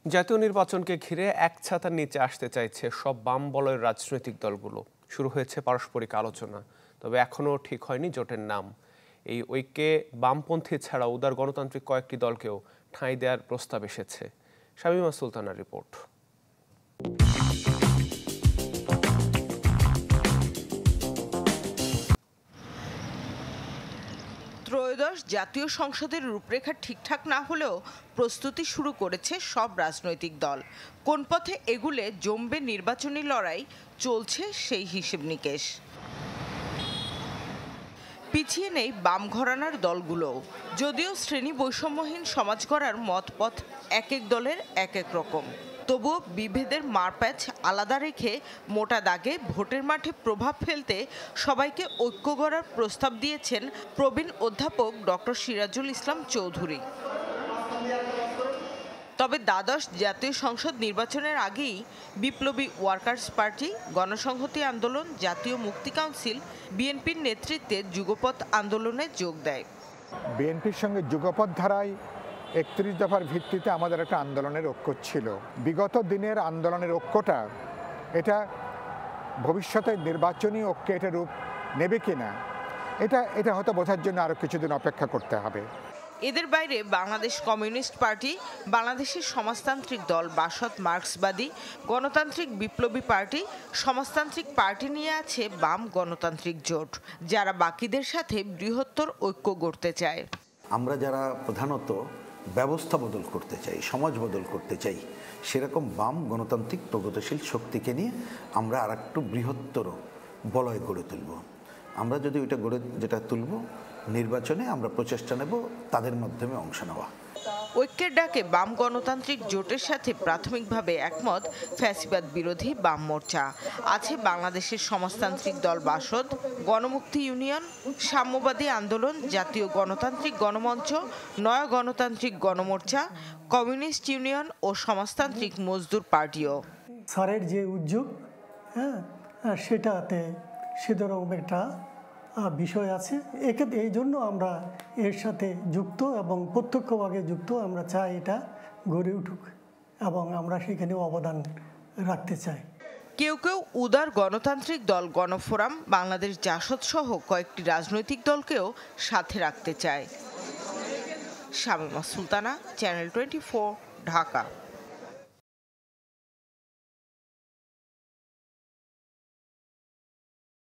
জাতীয় নির্বাচনকে ঘিরে এক ছাতার নিচে আসতে চাইছে সব বাম বলয়ের রাজনৈতিক দলগুলো। শুরু হয়েছে পারস্পরিক আলোচনা, তবে এখনও ঠিক হয়নি জোটের নাম। এই ঐক্যে বামপন্থী ছাড়া উদার গণতান্ত্রিক কয়েকটি দলকেও ঠাঁই দেওয়ার প্রস্তাব এসেছে। শামীমা সুলতানার রিপোর্ট। ত্রয়োদশ জাতীয় সংসদের রূপরেখা ঠিকঠাক না হলেও প্রস্তুতি শুরু করেছে সব রাজনৈতিক দল। কোন পথে এগুলে জমবে নির্বাচনী লড়াই, চলছে সেই হিসেব নিকেশ। পিছিয়ে নেই বাম ঘরানার দলগুলোও। যদিও শ্রেণী বৈষম্যহীন সমাজ গড়ার মতপথ এক এক দলের এক এক রকম, তবুও বিভেদের মারপ্যাচ আলাদা রেখে মোটা দাগে ভোটের মাঠে প্রভাব ফেলতে সবাইকে ঐক্য গড়ার প্রস্তাব দিয়েছেন প্রবীণ অধ্যাপক ডক্টর সিরাজুল ইসলাম চৌধুরী। তবে দ্বাদশ জাতীয় সংসদ নির্বাচনের আগেই বিপ্লবী ওয়ার্কার্স পার্টি, গণসংহতি আন্দোলন, জাতীয় মুক্তি কাউন্সিল, বিএনপির নেতৃত্বে যুগপৎ আন্দোলনে যোগ দেয়। বিএনপির সঙ্গে যুগপৎ ধারায় ৩১ দফার ভিত্তিতে আমাদের একটা আন্দোলনের ঐক্য ছিল। বিগত দিনের আন্দোলনের ঐক্যটা এটা ভবিষ্যতে নির্বাচনী ঐক্যে এটা রূপ নেবে কিনা এটা হয়তো বোঝার জন্য আরও কিছুদিন অপেক্ষা করতে হবে। এদের বাইরে বাংলাদেশ কমিউনিস্ট পার্টি, বাংলাদেশের সমাজতান্ত্রিক দল বাসদ মার্ক্সবাদী, গণতান্ত্রিক বিপ্লবী পার্টি, সমাজতান্ত্রিক পার্টি নিয়ে আছে বাম গণতান্ত্রিক জোট, যারা বাকিদের সাথে বৃহত্তর ঐক্য গড়তে চায়। আমরা যারা প্রধানত ব্যবস্থা বদল করতে চাই, সমাজ বদল করতে চাই, সেরকম বাম গণতান্ত্রিক প্রগতিশীল শক্তিকে নিয়ে আমরা আর একটু বৃহত্তর বলয় গড়ে তুলব। আমরা যদি ওইটা যেটা তুলব, নির্বাচনে আমরা প্রচেষ্টা নেব তাদের মাধ্যমে অংশ নেওয়া। ঐক্যের ডাকে বাম গণতান্ত্রিক জোটের সাথে প্রাথমিকভাবে একমত ফ্যাসিবাদ বিরোধী বাম মোর্চা। আছে বাংলাদেশের সমাজতান্ত্রিক দল বাসদ, গণমুক্তি ইউনিয়ন, সাম্যবাদী আন্দোলন, জাতীয় গণতান্ত্রিক গণমঞ্চ, নয়া গণতান্ত্রিক গণমোর্চা, কমিউনিস্ট ইউনিয়ন ও সমাজতান্ত্রিক মজদুর পার্টিও। স্যারের যে উদ্যোগ, সেটাতে সে ধরনের একটা বিষয় আছে। এই জন্য আমরা এর সাথে যুক্ত এবং প্রত্যক্ষভাবে যুক্ত। আমরা চাই এটা গড়ে উঠুক এবং আমরা সেখানে অবদান রাখতে চাই। কেউ কেউ উদার গণতান্ত্রিক দল গণফোরাম, বাংলাদেশ জাসদ সহ কয়েকটি রাজনৈতিক দলকেও সাথে রাখতে চায়। শামীমা সুলতানা, চ্যানেল 24, ঢাকা।